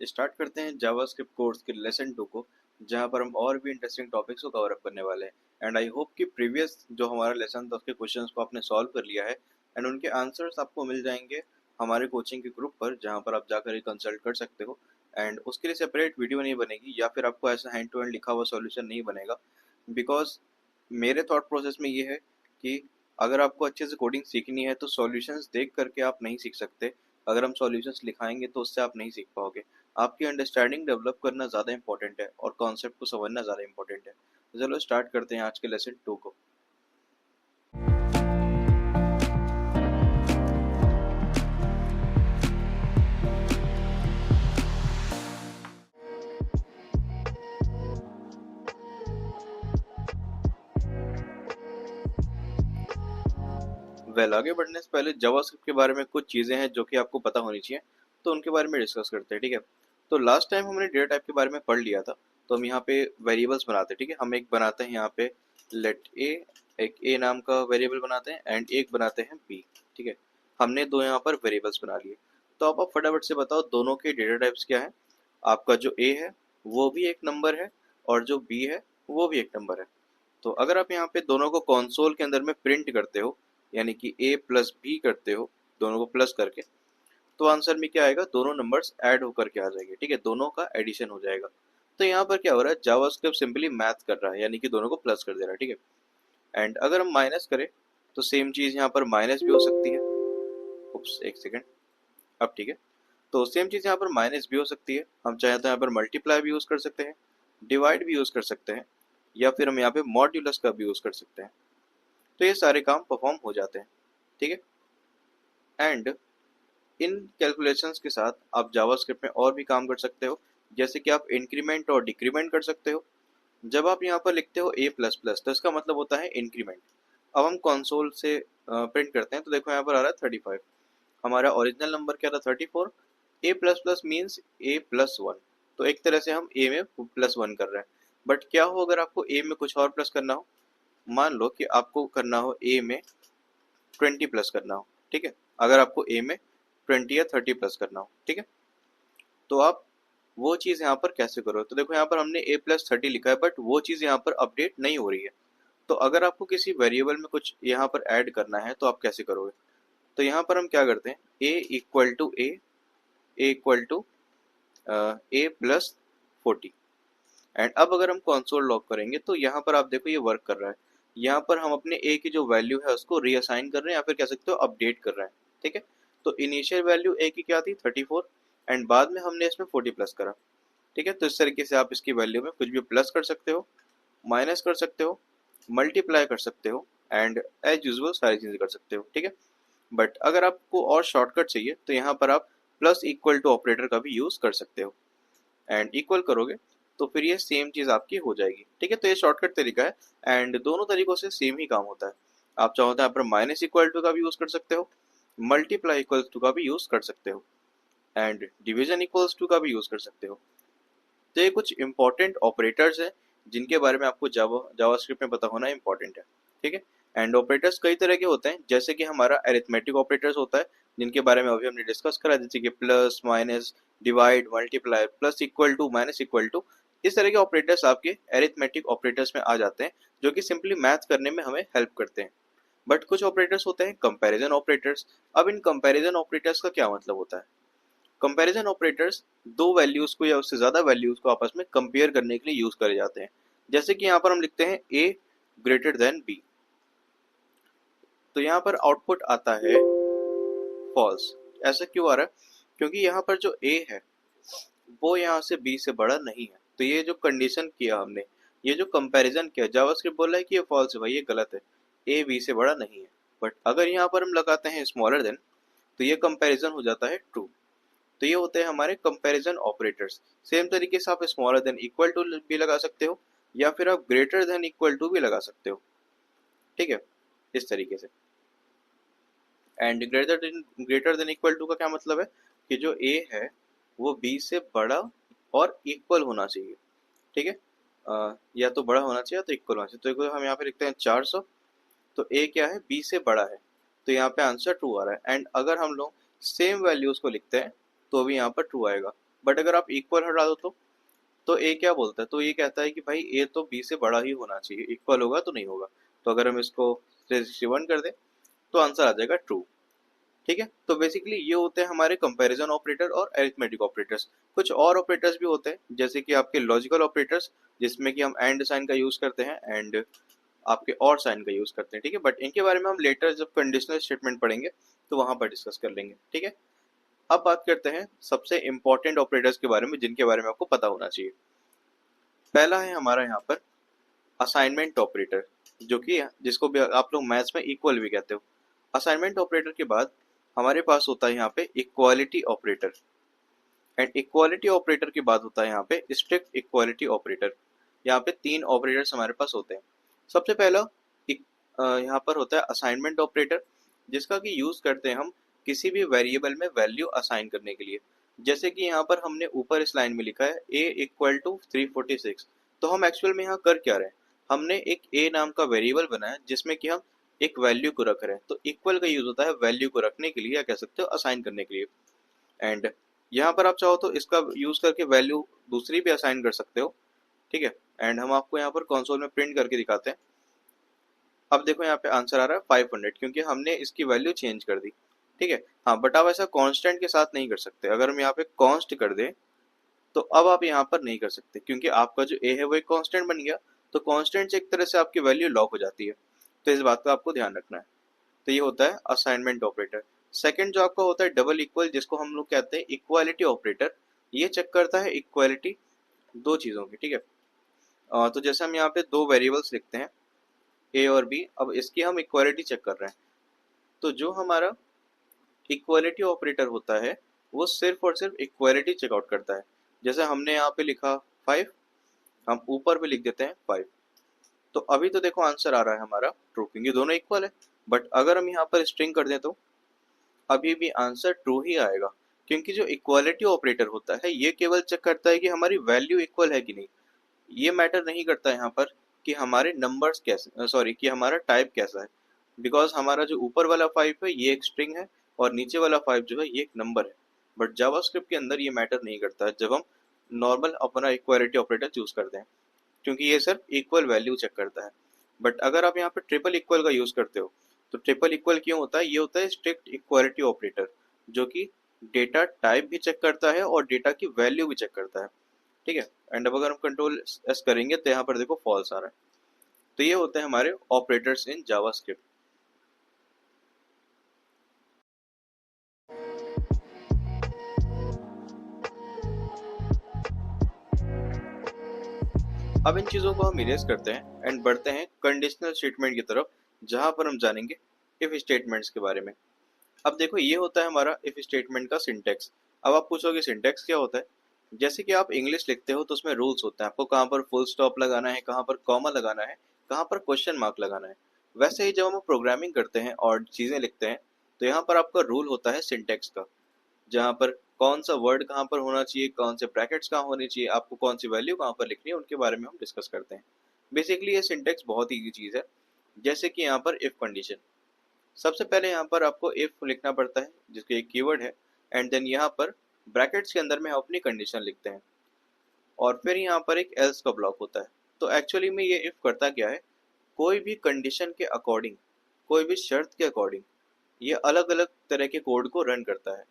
Start करते हैं JavaScript course के लेसन 2 को, जहां पर हम और भी इंटरेस्टिंग टॉपिक्स को कवर अप करने वाले हैं। एंड आई होप कि प्रीवियस जो हमारा लेसन था उसके क्वेश्चंस को आपने सॉल्व कर लिया है एंड उनके आंसर्स आपको मिल जाएंगे हमारे कोचिंग के ग्रुप पर, जहां पर आप जाकर कंसल्ट कर सकते हो। एंड उसके लिए सेपरेट वीडियो नहीं बनेगी या फिर आपको ऐसा हैंड टू हैंड लिखा हुआ सॉल्यूशन नहीं बनेगा, बिकॉज मेरे थॉट प्रोसेस में ये है कि अगर आपको अच्छे से कोडिंग सीखनी है तो सॉल्यूशंस देख करके आप नहीं सीख सकते। अगर हम सॉल्यूशंस लिखाएंगे तो उससे आप नहीं सीख पाओगे। आपकी अंडरस्टैंडिंग डेवलप करना ज़्यादा इंपॉर्टेंट है और कॉन्सेप्ट को समझना ज़्यादा इंपॉर्टेंट है। तो चलो स्टार्ट करते हैं आज के लेसन 2 को। आगे बढ़ने से पहले जावास्क्रिप्ट के बारे में कुछ चीज़ें हैं जो कि आपको पता होनी चाहिए, तो उनके बारे में डिस्कस करते हैं। ठीक है, तो लास्ट टाइम हमने डेटा टाइप के बारे में पढ़ लिया था। तो हम यहाँ पे वेरिएबल्स बनाते हैं। ठीक है, हम एक बनाते हैं यहाँ पे लेट ए, एक ए नाम का वेरिएबल बनाते हैं एंड एक बनाते हैं बी। ठीक है, हमने दो यहाँ पर वेरिएबल्स बना लिए। तो आप फटाफट से बताओ दोनों के डेटा टाइप्स क्या है। आपका जो ए है वो भी एक नंबर है और जो बी है वो भी एक नंबर है। तो अगर आप यहाँ पे दोनों को कंसोल के अंदर में प्रिंट करते हो, यानी कि ए प्लस बी करते हो दोनों को प्लस करके, तो आंसर में क्या आएगा, दोनों नंबर्स ऐड होकर के आ जाएंगे। ठीक है, दोनों का एडिशन हो जाएगा। तो यहाँ पर क्या हो रहा है, जावास्क्रिप्ट सिंपली मैथ कर रहा है, यानी कि दोनों को प्लस कर दे रहा है। ठीक है, एंड अगर हम माइनस करें तो सेम चीज यहाँ पर माइनस भी हो सकती है। उप्स, एक सेकेंड। अब ठीक है, तो सेम चीज यहाँ पर माइनस भी हो सकती है। हम चाहे तो यहाँ पर मल्टीप्लाई भी यूज कर सकते हैं, डिवाइड भी यूज कर सकते हैं, या फिर हम यहाँ पे मॉड्यूलस का भी यूज कर सकते हैं। तो ये सारे काम परफॉर्म हो जाते हैं। ठीक है, एंड इन कैलकुलेशंस के साथ आप जावास्क्रिप्ट में और भी काम कर सकते हो, जैसे कि आप इंक्रीमेंट और डिक्रीमेंट कर सकते हो। जब आप यहाँ पर लिखते हो ए प्लस प्लस तो इसका मतलब होता है इंक्रीमेंट। अब हम कंसोल से प्रिंट करते हैं तो देखो यहाँ पर आ रहा है 35। हमारा ओरिजिनल नंबर क्या था 34। ए प्लस प्लस मीन्स ए प्लस वन। तो एक तरह से हम ए में प्लस वन कर रहे हैं। बट क्या हो अगर आपको ए में कुछ और प्लस करना हो, मान लो कि आपको करना हो ए में 20 प्लस करना हो। ठीक है, अगर आपको ए में 20 या 30 प्लस करना हो, ठीक है, तो आप वो चीज़ यहाँ पर कैसे करो। तो देखो यहाँ पर हमने ए प्लस 30 लिखा है, बट वो चीज़ यहाँ पर अपडेट नहीं हो रही है। तो अगर आपको किसी वेरिएबल में कुछ यहाँ पर ऐड करना है तो आप कैसे करोगे। तो यहाँ पर हम क्या करते हैं, a equal to a equal to a plus 40। And अब अगर हम कंसोल लॉग करेंगे तो यहाँ पर आप देखो ये वर्क कर रहा है। यहाँ पर हम अपने ए की जो वैल्यू है उसको रीअसाइन कर रहे हैं या फिर कह सकते हो अपडेट कर रहे हैं। ठीक है, तो इनिशियल वैल्यू ए की क्या थी 34 एंड बाद में हमने इसमें 40 प्लस करा। ठीक है, तो इस तरीके से आप इसकी वैल्यू में कुछ भी प्लस कर सकते हो, माइनस कर सकते हो, मल्टीप्लाई कर सकते हो एंड एज यूजल सारी चीज़ें कर सकते हो। ठीक है, बट अगर आपको और शॉर्टकट चाहिए तो यहाँ पर आप प्लस इक्वल टू ऑपरेटर का भी यूज़ कर सकते हो एंड इक्वल करोगे तो फिर ये सेम चीज़ आपकी हो जाएगी। ठीक है, तो ये शॉर्टकट तरीका है एंड दोनों तरीकों से सेम ही काम होता है। आप चाहो तो यहाँ पर माइनस इक्वल टू का भी यूज़ कर सकते हो, मल्टीप्लाई इक्वल टू का भी यूज़ कर सकते हो एंड डिवीजन इक्वल्स टू का भी यूज़ कर सकते हो। तो ये कुछ इंपॉर्टेंट ऑपरेटर्स हैं जिनके बारे में आपको जावास्क्रिप्ट में पता होना इंपॉर्टेंट है। ठीक है, एंड ऑपरेटर्स कई तरह के होते हैं, जैसे कि हमारा अरिथमेटिक ऑपरेटर्स होता है जिनके बारे में अभी हमने डिस्कस करा, जैसे कि plus minus divide multiply plus equal to minus equal to. इस तरह के ऑपरेटर्स आपके अरिथमेटिक ऑपरेटर्स में आ जाते हैं जो कि सिंपली मैथ करने में हमें हेल्प करते हैं। बट कुछ ऑपरेटर्स होते हैं कंपैरिजन ऑपरेटर्स। अब इन कंपैरिजन ऑपरेटर्स का क्या मतलब होता है। कंपैरिजन ऑपरेटर्स दो वैल्यूज को या उससे ज्यादा वैल्यूज को आपस में कंपेयर करने के लिए यूज करे जाते हैं। जैसे कि यहाँ पर हम लिखते हैं a ग्रेटर देन b, तो यहाँ पर आउटपुट आता है फॉल्स। ऐसा क्यों आ रहा है, क्योंकि यहाँ पर जो a है वो यहाँ से b से बड़ा नहीं है। तो ये जो कंडीशन किया हमने, ये जो कंपैरिजन किया, जावास्क्रिप्ट बोल रहा है कि ये फॉल्स है, भाई ये गलत है, a b से बड़ा नहीं है। बट अगर यहाँ पर हम लगाते हैं स्मॉलर देन, तो ये कंपैरिजन हो जाता है ट्रू। तो ये होते हैं हमारे कंपैरिजन ऑपरेटर्स। सेम तरीके से आप स्मॉलर देन इक्वल टू भी लगा सकते हो या फिर आप ग्रेटर देन इक्वल टू भी लगा सकते हो। ठीक है, इस तरीके से। And greater than equal to का क्या मतलब है कि जो a है वो b से बड़ा और इक्वल होना चाहिए। ठीक है, या तो बड़ा होना चाहिए या तो इक्वल होना चाहिए। तो देखो हम यहाँ पे लिखते हैं 400, तो a क्या है, b से बड़ा है, तो यहाँ पे आंसर ट्रू आ रहा है। एंड अगर हम लोग सेम वैल्यूज को लिखते हैं तो भी यहाँ पर ट्रू आएगा। बट अगर आप इक्वल हटा दो तो ए क्या बोलता है, तो ये कहता है कि भाई ए तो बी से बड़ा ही होना चाहिए, इक्वल होगा तो नहीं होगा। तो अगर हम इसको 361 कर दें तो आंसर आ जाएगा ट्रू। ठीक है, तो बेसिकली ये होते हैं हमारे कंपैरिजन ऑपरेटर और अरिथमेटिक ऑपरेटर्स। कुछ और ऑपरेटर्स भी होते हैं जैसे कि आपके लॉजिकल ऑपरेटर्स, जिसमें कि हम एंड साइन का यूज करते हैं एंड आपके और साइन का यूज करते हैं। ठीक है, बट इनके बारे में हम लेटर जब कंडीशनल स्टेटमेंट पढ़ेंगे तो वहां पर डिस्कस कर लेंगे। ठीक है, अब बात करते हैं सबसे इंपॉर्टेंट ऑपरेटर्स के बारे में जिनके बारे में आपको पता होना चाहिए। पहला है हमारा यहाँ पर असाइनमेंट ऑपरेटर, जो कि जिसको भी आप लोग मैथ्स में इक्वल भी कहते हो। असाइनमेंट ऑपरेटर के बाद हमारे पास होता है यहाँ पे equality operator, and equality operator के बाद होता है यहाँ पे स्ट्रिक्ट इक्वालिटी ऑपरेटर। यहाँ पे तीन ऑपरेटर्स हमारे पास होते हैं। सबसे पहला यहाँ पर होता है असाइनमेंट ऑपरेटर, जिसका कि यूज करते हैं हम किसी भी वेरिएबल में वैल्यू असाइन करने के लिए। जैसे कि यहाँ पर हमने ऊपर इस लाइन में लिखा है a इक्वल टू 346, तो हम एक्चुअल में यहाँ कर क्या रहे हैं, हमने एक a नाम का वेरिएबल बनाया जिसमें कि हम एक वैल्यू को रख रहे हैं। तो इक्वल का यूज होता है वैल्यू को रखने के लिए, या कह सकते हो असाइन करने के लिए। एंड यहाँ पर आप चाहो तो इसका यूज करके वैल्यू दूसरी भी असाइन कर सकते हो। ठीक है, एंड हम आपको यहाँ पर कंसोल में प्रिंट करके दिखाते हैं। अब देखो यहाँ पे आंसर आ रहा है 500, क्योंकि हमने इसकी वैल्यू चेंज कर दी। ठीक है, हाँ, बट आप ऐसा कांस्टेंट के साथ नहीं कर सकते। अगर हम यहाँ पे कॉन्स्ट कर दें तो अब आप यहाँ पर नहीं कर सकते, क्योंकि आपका जो ए है वो एक कांस्टेंट बन गया। तो कांस्टेंट से एक तरह से आपकी वैल्यू लॉक हो जाती है। तो इस बात का आपको ध्यान रखना है। तो ये होता है असाइनमेंट ऑपरेटर। सेकंड जो आपका होता है डबल इक्वल, जिसको हम लोग कहते हैं इक्वालिटी ऑपरेटर। ये चेक करता है इक्वालिटी दो चीज़ों की। ठीक है, तो जैसे हम यहाँ पे दो वेरिएबल्स लिखते हैं ए और बी, अब इसकी हम इक्वालिटी चेक कर रहे हैं। तो जो हमारा इक्वालिटी ऑपरेटर होता है वो सिर्फ और सिर्फ इक्वालिटी चेकआउट करता है। जैसे हमने यहाँ पे लिखा 5, हम ऊपर पे लिख देते हैं 5। तो अभी तो देखो आंसर आ रहा है हमारा ट्रू, क्योंकि दोनों इक्वल है। बट अगर हम यहाँ पर स्ट्रिंग कर दें तो अभी भी आंसर ट्रू ही आएगा, क्योंकि जो इक्वालिटी ऑपरेटर होता है ये केवल चेक करता है कि हमारी वैल्यू इक्वल है कि नहीं। ये मैटर नहीं करता यहाँ पर कि हमारे नंबर्स कैसे, सॉरी, कि हमारा टाइप कैसा है। बिकॉज हमारा जो ऊपर वाला 5 है ये एक स्ट्रिंग है और नीचे वाला 5 जो है ये एक नंबर है। बट जावास्क्रिप्ट के अंदर ये मैटर नहीं करता है जब हम नॉर्मल अपना इक्वालिटी ऑपरेटर चूज करते हैं, क्योंकि ये सिर्फ इक्वल वैल्यू चेक करता है। बट अगर आप यहाँ पे ट्रिपल इक्वल का यूज करते हो तो ट्रिपल इक्वल क्यों होता है, ये होता है स्ट्रिक्ट इक्वालिटी ऑपरेटर, जो कि डेटा टाइप भी चेक करता है और डेटा की वैल्यू भी चेक करता है। ठीक है, एंड अब अगर हम कंट्रोल एस करेंगे तो यहाँ पर देखो फॉल्स आ रहा है। तो ये होते हैं हमारे ऑपरेटर्स इन जावास्क्रिप्ट। अब इन चीज़ों को हम इरेज करते हैं एंड बढ़ते हैं कंडीशनल स्टेटमेंट की तरफ, जहां पर हम जानेंगे इफ स्टेटमेंट्स के बारे में। अब देखो ये होता है हमारा इफ स्टेटमेंट का सिंटेक्स। अब आप पूछोगे सिंटेक्स क्या होता है। जैसे कि आप इंग्लिश लिखते हो तो उसमें रूल्स होते हैं, आपको कहाँ पर फुल स्टॉप लगाना है, कहाँ पर कॉमा लगाना है, कहाँ पर क्वेश्चन मार्क लगाना है। वैसे ही जब हम प्रोग्रामिंग करते हैं और चीज़ें लिखते हैं तो यहाँ पर आपका रूल होता है सिंटेक्स का, जहाँ पर कौन सा वर्ड कहाँ पर होना चाहिए, कौन से ब्रैकेट्स कहाँ होनी चाहिए, आपको कौन सी वैल्यू कहाँ पर लिखनी है, उनके बारे में हम डिस्कस करते हैं। बेसिकली ये सिंटेक्स बहुत ही चीज़ है। जैसे कि यहाँ पर इफ कंडीशन, सबसे पहले यहाँ पर आपको इफ लिखना पड़ता है जिसके एक कीवर्ड है, एंड देन यहाँ पर ब्रैकेट्स के अंदर में हम अपनी कंडीशन लिखते हैं, और फिर यहाँ पर एक एल्स का ब्लॉक होता है। तो एक्चुअली में ये इफ करता क्या है, कोई भी कंडीशन के अकॉर्डिंग, कोई भी शर्त के अकॉर्डिंग ये अलग अलग तरह के कोड को रन करता है।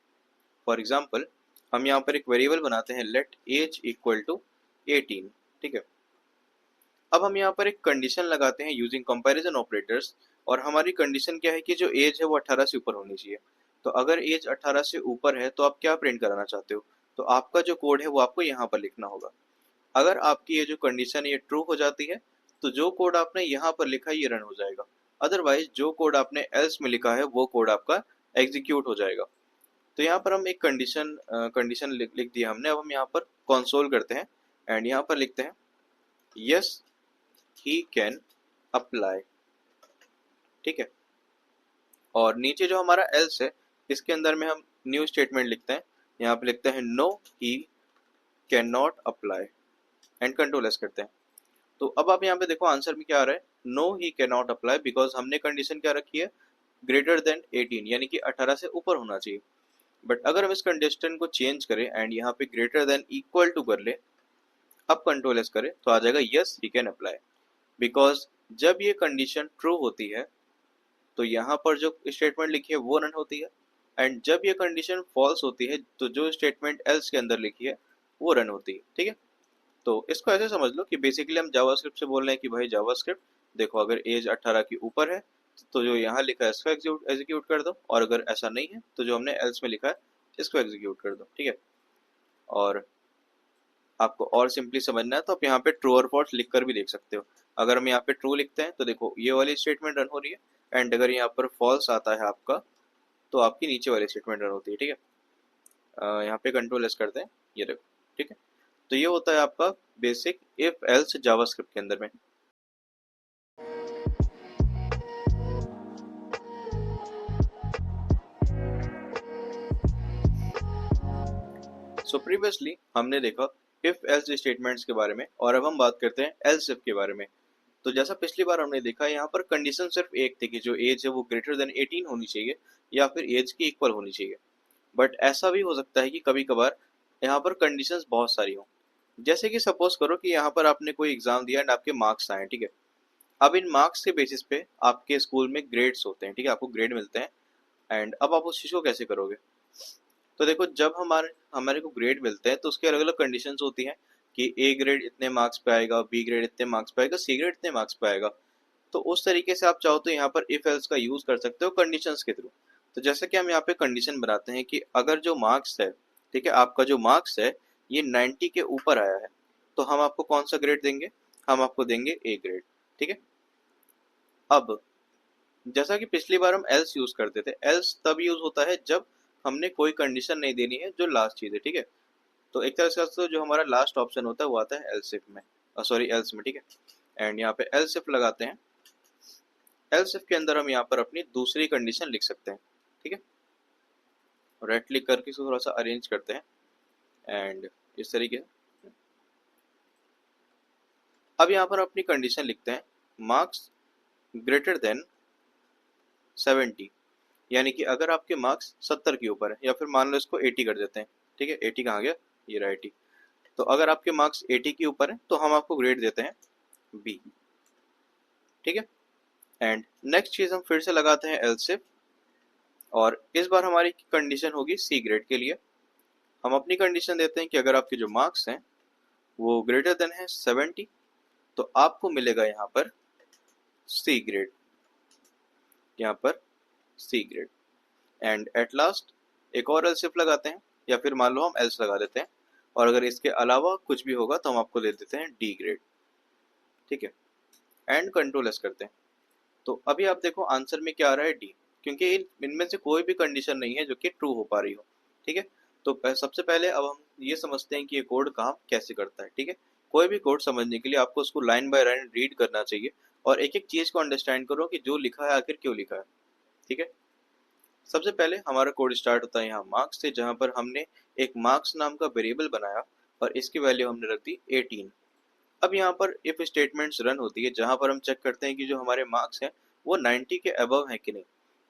फॉर एग्जाम्पल हम यहाँ पर एक वेरिएबल बनाते हैं लेट एज इक्वल टू 18। ठीक है, अब हम यहाँ पर एक कंडीशन लगाते हैं यूजिंग कंपैरिजन ऑपरेटर्स, और हमारी कंडीशन क्या है कि जो एज है वो 18 से ऊपर होनी चाहिए। तो अगर एज 18 से ऊपर है तो आप क्या प्रिंट कराना चाहते हो, तो आपका जो कोड है वो आपको यहाँ पर लिखना होगा। अगर आपकी ये जो कंडीशन है ये ट्रू हो जाती है तो जो कोड आपने यहाँ पर लिखा है ये रन हो जाएगा। अदरवाइज जो कोड आपने एल्स में लिखा है वो कोड आपका एग्जीक्यूट हो जाएगा। तो यहाँ पर हम एक कंडीशन लिख दिया हमने। अब हम यहाँ पर कंसोल करते हैं एंड यहाँ पर लिखते हैं यस ही कैन अप्लाई। ठीक है, और नीचे जो हमारा एल्स है इसके अंदर में हम न्यू स्टेटमेंट लिखते हैं। यहाँ पे लिखते हैं no he can not apply, and control S करते हैं। तो अब आप यहाँ पे देखो आंसर में क्या आ रहा है, no he can not apply, because हमने कंडीशन क्या रखी है, ग्रेटर देन 18, यानी कि 18 से ऊपर होना चाहिए। बट अगर हम इस कंडीशन को चेंज करें एंड यहाँ पे ग्रेटर देन इक्वल टू कर ले, अब कंट्रोल एस करें तो आ जाएगा yes we can apply. Because जब ये कंडीशन ट्रू होती है तो यहाँ पर जो स्टेटमेंट लिखी है वो रन होती है, एंड जब ये कंडीशन फॉल्स होती है तो जो स्टेटमेंट एल्स के अंदर लिखी है वो रन होती है। ठीक है, तो इसको ऐसे समझ लो कि बेसिकली हम जावास्क्रिप्ट से बोल रहे हैं कि भाई जावास्क्रिप्ट देखो, अगर एज 18 की ऊपर है तो जो यहाँ लिखा है इसको एग्जीक्यूट कर दो, और अगर ऐसा नहीं है तो जो हमने एल्स में लिखा है इसको एग्जीक्यूट कर दो। ठीक है, और आपको और सिंपली समझना है तो आप यहाँ पे ट्रू और फॉल्स लिख कर भी देख सकते हो। अगर हम यहाँ पे ट्रू लिखते हैं तो देखो ये वाली स्टेटमेंट रन हो रही है, एंड अगर यहाँ पर फॉल्स आता है आपका तो आपकी नीचे वाली स्टेटमेंट रन होती है। ठीक है, यहाँ पे कंट्रोल एस करते हैं, ये देखो। ठीक है, तो ये होता है आपका बेसिक इफ एल्स जावास्क्रिप्ट के अंदर में। सो प्रीवियसली हमने देखा इफ एल्स स्टेटमेंट्स के बारे में, और अब हम बात करते हैं एल्स इफ के बारे में। तो जैसा पिछली बार हमने देखा, यहाँ पर कंडीशन सिर्फ एक थी कि जो एज है वो ग्रेटर देन 18 होनी चाहिए या फिर एज की इक्वल होनी चाहिए। बट ऐसा भी हो सकता है कि कभी कभार यहाँ पर कंडीशंस बहुत सारी हों। जैसे कि सपोज करो कि यहाँ पर आपने कोई एग्जाम दिया एंड आपके मार्क्स आए। ठीक है, अब इन मार्क्स के बेसिस पे आपके स्कूल में ग्रेड्स होते हैं। ठीक है, आपको ग्रेड मिलते हैं, एंड अब आप उस चीज़ को कैसे करोगे? तो देखो, जब हमारे हमारे को ग्रेड मिलते हैं तो उसके अलग अलग कंडीशंस होती हैं कि ए ग्रेड इतने मार्क्स पे आएगा, बी ग्रेड इतने मार्क्स पे आएगा, सी ग्रेड इतने मार्क्स पे आएगा। तो उस तरीके से आप चाहो तो यहाँ पर इफ एल्स का यूज कर सकते हो कंडीशंस के थ्रू। तो जैसे कि हम यहाँ पे कंडीशन बनाते हैं कि अगर जो मार्क्स है, ठीक है, आपका जो मार्क्स है ये 90 के ऊपर आया है तो हम आपको कौन सा ग्रेड देंगे? हम आपको देंगे ए ग्रेड। ठीक है, अब जैसा कि पिछली बार हम एल्स यूज करते थे, एल्स तब यूज होता है जब हमने कोई कंडीशन नहीं देनी है, जो लास्ट चीज है। ठीक है, तो एक तरह से तो जो हमारा लास्ट ऑप्शन होता है वो आता है एल्स इफ में, सॉरी एल्स में। ठीक है, एंड यहाँ पे एल्स इफ लगाते हैं। एल्स इफ के अंदर हम यहाँ पर अपनी दूसरी कंडीशन लिख सकते हैं। ठीक है, राइट क्लिक करके इसको थोड़ा सा अरेंज करते हैं एंड इस तरीके से। अब यहाँ पर अपनी कंडीशन लिखते हैं मार्क्स ग्रेटर देन 70, यानी कि अगर आपके मार्क्स 70 के ऊपर है, या फिर मान लो इसको 80 कर देते हैं। ठीक है, 80 कहाँ गया? ये रहा 80। तो अगर आपके मार्क्स 80 के ऊपर है तो हम आपको ग्रेड देते हैं बी। ठीक है, एंड नेक्स्ट चीज हम फिर से लगाते हैं एल्स इफ, और इस बार हमारी कंडीशन होगी सी ग्रेड के लिए। हम अपनी कंडीशन देते हैं कि अगर आपके जो मार्क्स हैं वो ग्रेटर देन है 70 तो आपको मिलेगा यहाँ पर सी ग्रेड, यहाँ पर C grade. And at last एक और एल्स इफ लगाते हैं, या फिर मान लो हम एल्स लगा देते हैं, और अगर इसके अलावा कुछ भी होगा तो हम आपको दे देते हैं डी ग्रेड। ठीक है, एंड कंट्रोल एस करते हैं। तो अभी आप देखो आंसर में क्या आ रहा है? डी, क्योंकि इनमें से कोई भी कंडीशन नहीं है जो कि ट्रू हो पा रही हो। ठीक है, तो सबसे पहले अब हम ये समझते हैं कि ये कोड काम कैसे करता है। ठीक है, कोई भी कोड समझने के लिए आपको उसको लाइन बाय लाइन रीड करना चाहिए, और एक एक चीज को अंडरस्टैंड करो कि जो लिखा है आखिर क्यों लिखा है। ठीक है, सबसे पहले हमारा कोड स्टार्ट होता है यहाँ मार्क्स से, जहाँ पर हमने एक मार्क्स नाम का वेरिएबल बनाया और इसकी वैल्यू हमने रख दी 18। अब यहाँ पर इफ स्टेटमेंट्स रन होती है, जहाँ पर हम चेक करते हैं कि जो हमारे मार्क्स हैं वो 90 के अबव है कि नहीं।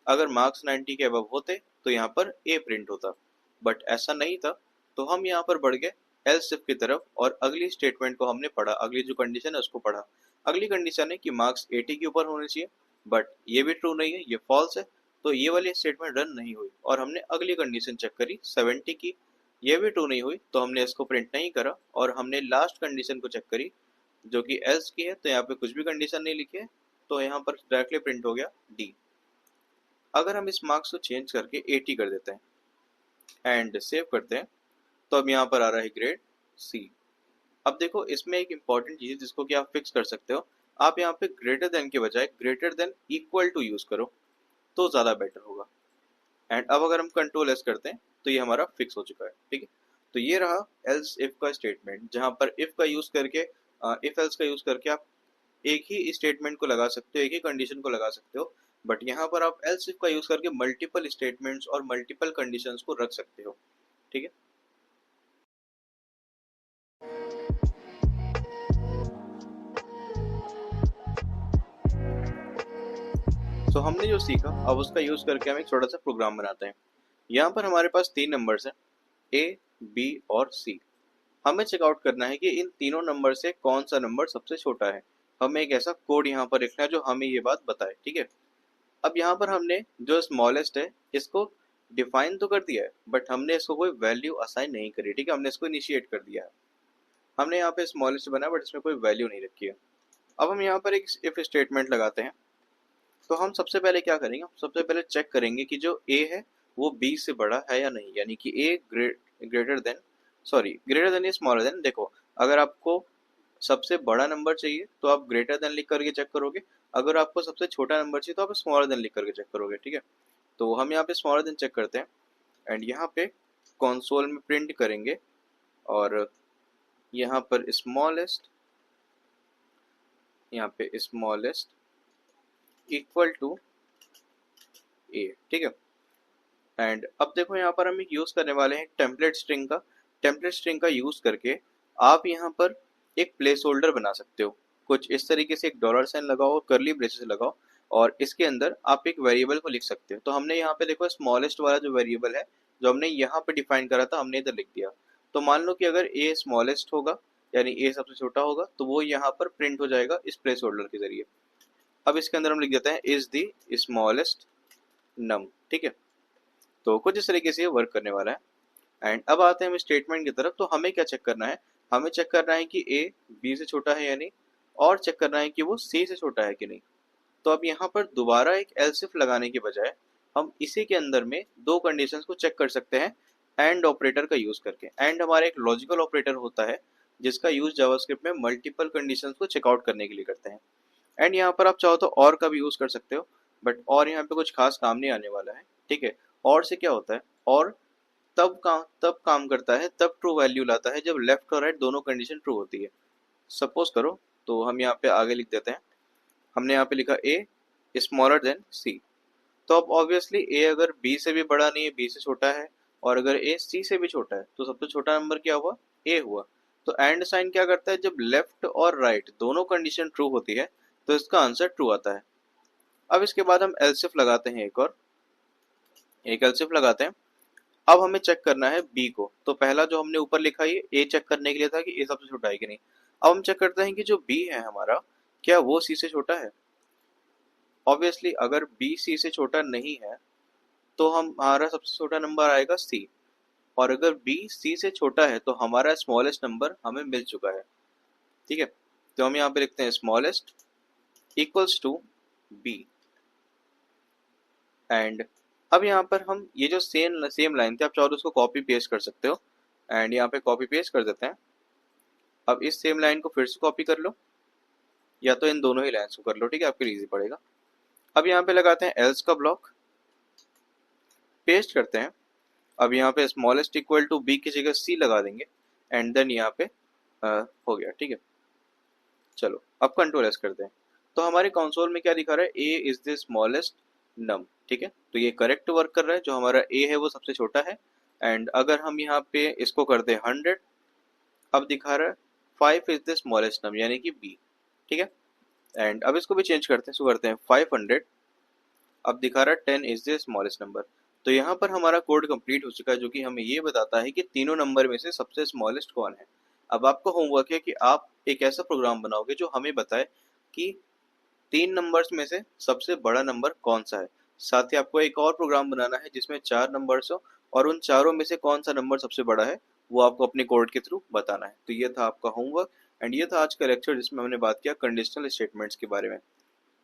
अगर मार्क्स 90 के अबव होते तो यहाँ पर ए प्रिंट होता, बट ऐसा नहीं था। तो हम यहाँ पर बढ़ गए एल्स इफ की तरफ, और अगली स्टेटमेंट को हमने पढ़ा, अगली जो कंडीशन है उसको पढ़ा। अगली कंडीशन है कि मार्क्स 80 के ऊपर होने चाहिए, बट ये भी ट्रू नहीं है, ये फॉल्स है। तो ये वाली स्टेटमेंट रन नहीं हुई, और हमने अगली कंडीशन चेक करी 70 की, ये भी ट्रू नहीं हुई, तो हमने इसको प्रिंट नहीं करा। और हमने लास्ट कंडीशन को चेक करी जो कि एल्स की है, तो यहाँ पे कुछ भी कंडीशन नहीं लिखी है, तो यहाँ पर डायरेक्टली प्रिंट हो गया डी। अगर हम इस मार्क्स को चेंज करके 80 कर देते हैं एंड सेव करते हैं, तो अब यहाँ पर आ रहा है ग्रेड सी। अब देखो इसमें एक इंपॉर्टेंट चीज जिसको कि आप फिक्स कर सकते हो, आप यहाँ पे ग्रेटर देन के बजाय greater than equal to use करो तो ज्यादा बेटर होगा। एंड अब अगर हम कंट्रोल एस करते हैं तो ये हमारा फिक्स हो चुका है। ठीक है, तो ये रहा एल्स इफ का स्टेटमेंट, जहां पर इफ का यूज करके इफ एल्स का यूज करके आप एक ही स्टेटमेंट को लगा सकते हो, एक ही कंडीशन को लगा सकते हो। बट यहाँ पर आप एल्स इफ का यूज करके मल्टीपल स्टेटमेंट्स और मल्टीपल कंडीशंस को रख सकते हो। ठीक है, तो हमने जो सीखा अब उसका यूज करके हम एक छोटा सा प्रोग्राम बनाते हैं। यहाँ पर हमारे पास तीन नंबर्स हैं, ए, बी और सी। हमें चेकआउट करना है कि इन तीनों नंबर से कौन सा नंबर सबसे छोटा है। हमें एक ऐसा कोड यहाँ पर लिखना है जो हमें ये बात बताए, ठीक है। अब यहाँ पर हमने जो स्मॉलेस्ट है इसको डिफाइन तो कर दिया है, बट हमने इसको कोई वैल्यू असाइन नहीं करी, ठीक है। हमने इसको इनिशिएट कर दिया है। हमने यहाँ पे स्मॉलेस्ट बनाया बट इसमें कोई वैल्यू नहीं रखी है। अब हम यहाँ पर एक इफ स्टेटमेंट लगाते हैं। तो हम सबसे पहले क्या करेंगे, सबसे पहले चेक करेंगे कि जो ए है वो बी से बड़ा है या नहीं, यानी कि a greater than, sorry greater than या स्मॉलर देन। देखो, अगर आपको सबसे बड़ा नंबर चाहिए तो आप ग्रेटर देन लिख करके चेक करोगे, अगर आपको सबसे छोटा नंबर चाहिए तो आप स्मॉलर देन लिख करके चेक करोगे, ठीक है। तो हम यहाँ पे स्मॉलर देन चेक करते हैं एंड यहाँ पे कंसोल में प्रिंट करेंगे और यहाँ पर स्मॉलेस्ट, यहाँ पे स्मॉलेस्ट इक्वल टू ए, ठीक है। एंड अब देखो यहाँ पर हम एक यूज करने वाले हैं टेम्पलेट स्ट्रिंग का। टेम्पलेट स्ट्रिंग का यूज करके आप यहाँ पर एक प्लेस होल्डर बना सकते हो। कुछ इस तरीके से एक डॉलर साइन लगाओ और करली ब्रेसेस लगाओ और इसके अंदर आप एक वेरिएबल को लिख सकते हो। तो हमने यहाँ पे देखो स्मॉलेस्ट वाला जो वेरिएबल है जो हमने यहाँ पे डिफाइन करा था हमने इधर लिख दिया। तो मान लो कि अगर ए स्मॉलेस्ट होगा यानी ए सबसे छोटा होगा तो वो यहाँ पर प्रिंट हो जाएगा इस प्लेस होल्डर के जरिए। अब इसके अंदर हम लिख देते हैं इज द स्मॉलेस्ट नम, ठीक है। तो कुछ इस तरीके से ये वर्क करने वाला है। एंड अब आते हैं हम स्टेटमेंट की तरफ। तो हमें क्या चेक करना है, हमें चेक करना है कि ए बी से छोटा है या नहीं, और चेक करना है कि वो सी से छोटा है कि नहीं। तो अब यहाँ पर दोबारा एक एल्स इफ लगाने के बजाय हम इसी के अंदर में दो कंडीशंस को चेक कर सकते हैं एंड ऑपरेटर का यूज करके। एंड हमारा एक लॉजिकल ऑपरेटर होता है जिसका यूज जावास्क्रिप्ट में मल्टीपल कंडीशंस को चेकआउट करने के लिए करते हैं। एंड यहाँ पर आप चाहो तो और का भी यूज कर सकते हो, बट और यहाँ पे कुछ खास काम नहीं आने वाला है, ठीक है। और से क्या होता है, और तब काम करता है, तब ट्रू वैल्यू लाता है जब लेफ्ट और राइट दोनों कंडीशन ट्रू होती है। सपोज करो, तो हम यहाँ पे आगे लिख देते हैं, हमने यहाँ पे लिखा ए स्मॉलर देन सी। तो अब ऑब्वियसली ए अगर बी से भी बड़ा नहीं है, बी से छोटा है, और अगर ए सी से भी छोटा है तो सबसे छोटा नंबर क्या हुआ, ए हुआ। तो एंड साइन क्या करता है, जब लेफ्ट और राइट दोनों कंडीशन ट्रू होती है तो इसका आंसर ट्रू आता है। अब इसके बाद हम एलसिफ लगाते हैं, एक एलसिफ लगाते हैं। अब हमें चेक करना है बी को। तो पहला जो हमने ऊपर लिखा ये ए चेक करने के लिए था कि ए सबसे छोटा है कि नहीं। अब हम चेक करते हैं कि जो बी है हमारा, क्या वो सी से छोटा है। ऑब्वियसली अगर बी सी से छोटा नहीं है तो हमारा सबसे छोटा नंबर आएगा सी, और अगर बी सी से छोटा है तो हमारा स्मॉलेस्ट नंबर हमें मिल चुका है, ठीक है। तो हम यहाँ पे लिखते हैं smallest equals to B. And अब यहाँ पर हम ये जो सेम लाइन थी, आप चाहो तो उसको कॉपी पेस्ट कर सकते हो। एंड यहाँ पे कॉपी पेस्ट कर देते हैं। अब इस सेम लाइन को फिर से कॉपी कर लो, या तो इन दोनों ही लाइन्स को कर लो, ठीक है, आपके लिए इजी पड़ेगा। अब यहाँ पे लगाते हैं एल्स का ब्लॉक, पेस्ट करते हैं। अब यहाँ पे स्मॉलेस्ट इक्वल टू बी की जगह सी लगा देंगे एंड देन यहाँ पे हो गया, ठीक है। चलो अब कंट्रोल एस करते हैं। तो हमारे कंसोल में क्या दिखा रहा है, ए इज द स्मॉलेस्ट नम, ठीक है। तो ये करेक्ट वर्क कर रहा है, जो हमारा ए है वो सबसे छोटा है। एंड अगर हम यहाँ पे इसको करते हैं 100, अब दिखा रहा है 5 इज द स्मॉलेस्ट नम यानी कि बी, ठीक है। एंड अब इसको भी चेंज करते हैं, सो करते हैं 500, अब दिखा रहा है 10 इज द स्मॉलेस्ट नंबर। तो यहाँ पर हमारा कोड कंप्लीट हो चुका है जो कि हमें ये बताता है कि तीनों नंबर में से सबसे स्मॉलेस्ट कौन है। अब आपका होमवर्क है कि आप एक ऐसा प्रोग्राम बनाओगे जो हमें बताए कि तीन नंबर्स में से सबसे बड़ा नंबर कौन सा है। साथ ही आपको एक और प्रोग्राम बनाना है जिसमें चार नंबर्स हो और उन चारों में से कौन सा नंबर सबसे बड़ा है वो आपको अपने कोड के थ्रू बताना है। तो ये था आपका होमवर्क एंड ये था आज का लेक्चर जिसमें हमने बात किया कंडीशनल स्टेटमेंट्स के बारे में।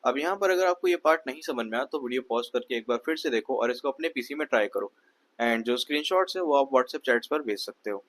अब यहाँ पर अगर आपको ये पार्ट नहीं समझ में आया तो वीडियो पॉज करके एक बार फिर से देखो और इसको अपने पीसी में ट्राई करो। एंड जो स्क्रीनशॉट्स है वो आप व्हाट्सएप चैट्स पर भेज सकते हो।